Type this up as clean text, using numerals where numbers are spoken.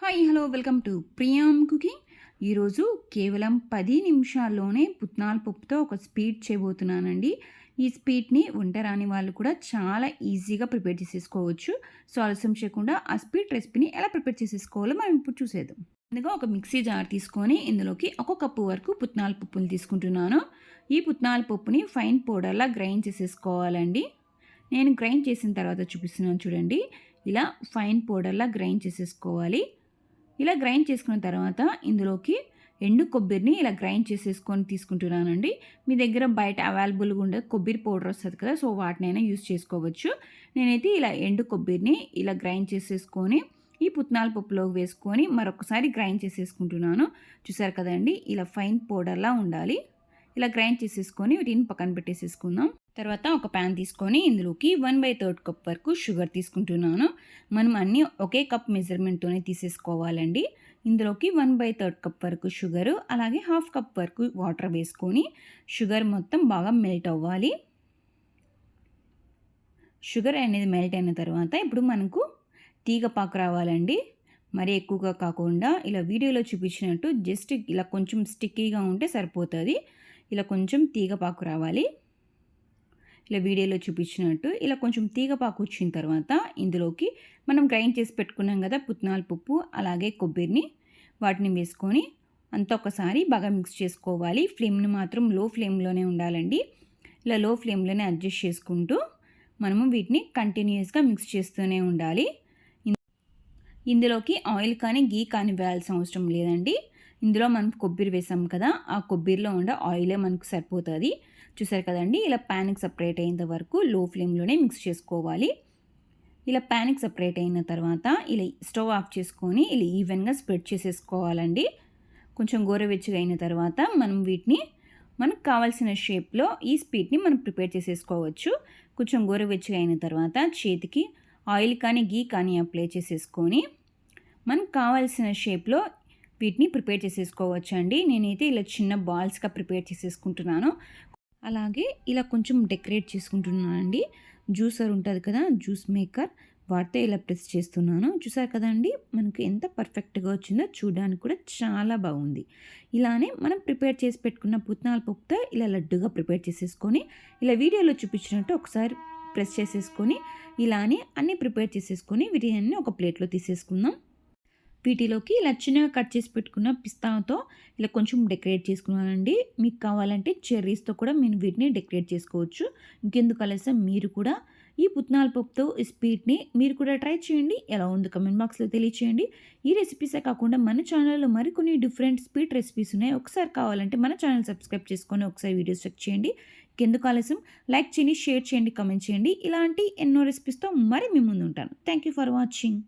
Hi hello welcome to Priyam cooking. ఈరోజు కేవలం 10 నిమిషాల్లోనే పుట్నాల పప్పుతో ఒక స్వీట్ చేయబోతున్నానండి. ఈ స్వీట్ని వంట రాని వాళ్ళు కూడా చాలా ఈజీగా ప్రిపేర్ చేసేసుకోవచ్చు. సో ఆలస్యం చేయకుండా ఆ స్వీట్ రెసిపీని ఎలా ప్రిపేర్ చేసేసుకోవాలో మనం ఇప్పుడు చూసేద్దాం. ముందుగా ఒక మిక్సీ జార్ తీసుకొని ఇందులోకి 1 కప్పు వరకు పుట్నాల పప్పుని తీసుకుంటున్నాను. ఈ పుట్నాల పప్పుని ఫైన్ పౌడర్లా గ్రైండ్ చేసేసుకోవాలండి. నేను గ్రైండ్ చేసిన తర్వాత చూపిస్తున్నాను చూడండి. ఇలా ఫైన్ పౌడర్లా గ్రైండ్ చేసేసుకోవాలి. ఇలా గ్రైండ్ చేసుకున్న తర్వాత ఇందులోకి ఎండు కొబ్బరిని ఇలా గ్రైండ్ చేసేసుకొని తీసుకుంటున్నానండి. మీ దగ్గర బయట అవైలబుల్గా ఉండే కొబ్బరి పౌడర్ వస్తుంది కదా, సో వాటినైనా యూస్ చేసుకోవచ్చు. నేనైతే ఇలా ఎండు కొబ్బరిని ఇలా గ్రైండ్ చేసేసుకొని ఈ పుట్నాల పప్పులో వేసుకొని మరొకసారి గ్రైండ్ చేసేసుకుంటున్నాను. చూసారు కదండి, ఇలా ఫైన్ పౌడర్లా ఉండాలి. ఇలా గ్రైండ్ చేసేసుకొని వీటిని పక్కన పెట్టేసేసుకుందాం. తర్వాత ఒక ప్యాన్ తీసుకొని ఇందులోకి 1/3 కప్ వరకు షుగర్ తీసుకుంటున్నాను. మనం అన్నీ ఒకే కప్ మెజర్మెంట్తోనే తీసేసుకోవాలండి. ఇందులోకి 1/3 కప్ వరకు షుగరు, అలాగే 1/2 కప్ వరకు వాటర్ వేసుకొని షుగర్ మొత్తం బాగా మెల్ట్ అవ్వాలి. షుగర్ అనేది మెల్ట్ అయిన తర్వాత ఇప్పుడు మనకు తీగపాకు రావాలండి. మరీ ఎక్కువగా కాకుండా ఇలా వీడియోలో చూపించినట్టు జస్ట్ ఇలా కొంచెం స్టిక్కీగా ఉంటే సరిపోతుంది. ఇలా కొంచెం తీగపాకు రావాలి. ఇలా వీడియోలో చూపించినట్టు ఇలా కొంచెం తీగపాకు వచ్చిన తర్వాత ఇందులోకి మనం గ్రైండ్ చేసి పెట్టుకున్నాం కదా పుట్నాల పప్పు, అలాగే కొబ్బరిని, వాటిని వేసుకొని అంతా ఒకసారి బాగా మిక్స్ చేసుకోవాలి. ఫ్లేమ్ని మాత్రం లో ఫ్లేమ్లోనే ఉండాలండి. ఇలా లో ఫ్లేమ్లోనే అడ్జస్ట్ చేసుకుంటూ మనము వీటిని కంటిన్యూస్గా మిక్స్ చేస్తూనే ఉండాలి. ఇందులోకి ఆయిల్ కానీ గీ కానీ వేయాల్సిన అవసరం లేదండి. ఇందులో మనం కొబ్బరి వేసాం కదా, ఆ కొబ్బరిలో ఉండే ఆయిలే మనకు సరిపోతుంది. చూసారు కదండి, ఇలా ప్యాన్కి సపరేట్ అయ్యేంత వరకు లో ఫ్లేమ్లోనే మిక్స్ చేసుకోవాలి. ఇలా ప్యాన్కి సపరేట్ అయిన తర్వాత ఇలా స్టవ్ ఆఫ్ చేసుకొని ఇలా ఈవెన్గా స్ప్రెడ్ చేసేసుకోవాలండి. కొంచెం గోరువెచ్చగా అయిన తర్వాత మనం వీటిని మనకు కావాల్సిన షేప్లో ఈ స్వీట్ని మనం ప్రిపేర్ చేసేసుకోవచ్చు. కొంచెం గోరువెచ్చగా అయిన తర్వాత చేతికి ఆయిల్ కానీ గీ కానీ అప్లై చేసేసుకొని మనకు కావాల్సిన షేప్లో వీటిని ప్రిపేర్ చేసేసుకోవచ్చు అండి. నేనైతే ఇలా చిన్న బాల్స్గా ప్రిపేర్ చేసేసుకుంటున్నాను. అలాగే ఇలా కొంచెం డెకరేట్ చేసుకుంటున్నానండి. జ్యూసర్ ఉంటుంది కదా, జ్యూస్ మేకర్, వాటితో ఇలా ప్రెస్ చేస్తున్నాను. చూసారు కదండి, మనకు ఎంత పర్ఫెక్ట్గా వచ్చిందో చూడడానికి కూడా చాలా బాగుంది. ఇలానే మనం ప్రిపేర్ చేసి పెట్టుకున్న పుట్నాల పప్పుతో ఇలా లడ్డుగా ప్రిపేర్ చేసేసుకొని ఇలా వీడియోలో చూపించినట్టు ఒకసారి ప్రెస్ చేసేసుకొని ఇలానే అన్నీ ప్రిపేర్ చేసేసుకొని వీటిని ఒక ప్లేట్లో తీసేసుకుందాం. వీటిలోకి ఇలా చిన్నగా కట్ చేసి పెట్టుకున్న పిస్తాతో ఇలా కొంచెం డెకరేట్ చేసుకున్నానండి. మీకు కావాలంటే చెర్రీస్తో కూడా మీరు వీటిని డెకరేట్ చేసుకోవచ్చు. ఇంకెందుకు ఆలస్యం, మీరు కూడా ఈ పుట్నాల పప్పుతో ఈ స్వీట్ని మీరు కూడా ట్రై చేయండి. ఎలా ఉందో కమెంట్ బాక్స్లో తెలియచేయండి. ఈ రెసిపీసే కాకుండా మన ఛానల్లో మరికొన్ని డిఫరెంట్ స్వీట్ రెసిపీస్ ఉన్నాయి. ఒకసారి కావాలంటే మన ఛానల్ సబ్స్క్రైబ్ చేసుకొని ఒకసారి వీడియోస్ చెక్ చేయండి. ఇంకెందుకు ఆలస్యం, లైక్ చేయండి, షేర్ చేయండి, కమెంట్ చేయండి. ఇలాంటి ఎన్నో రెసిపీస్తో మరి మీ ముందు ఉంటాను. Thank you for watching.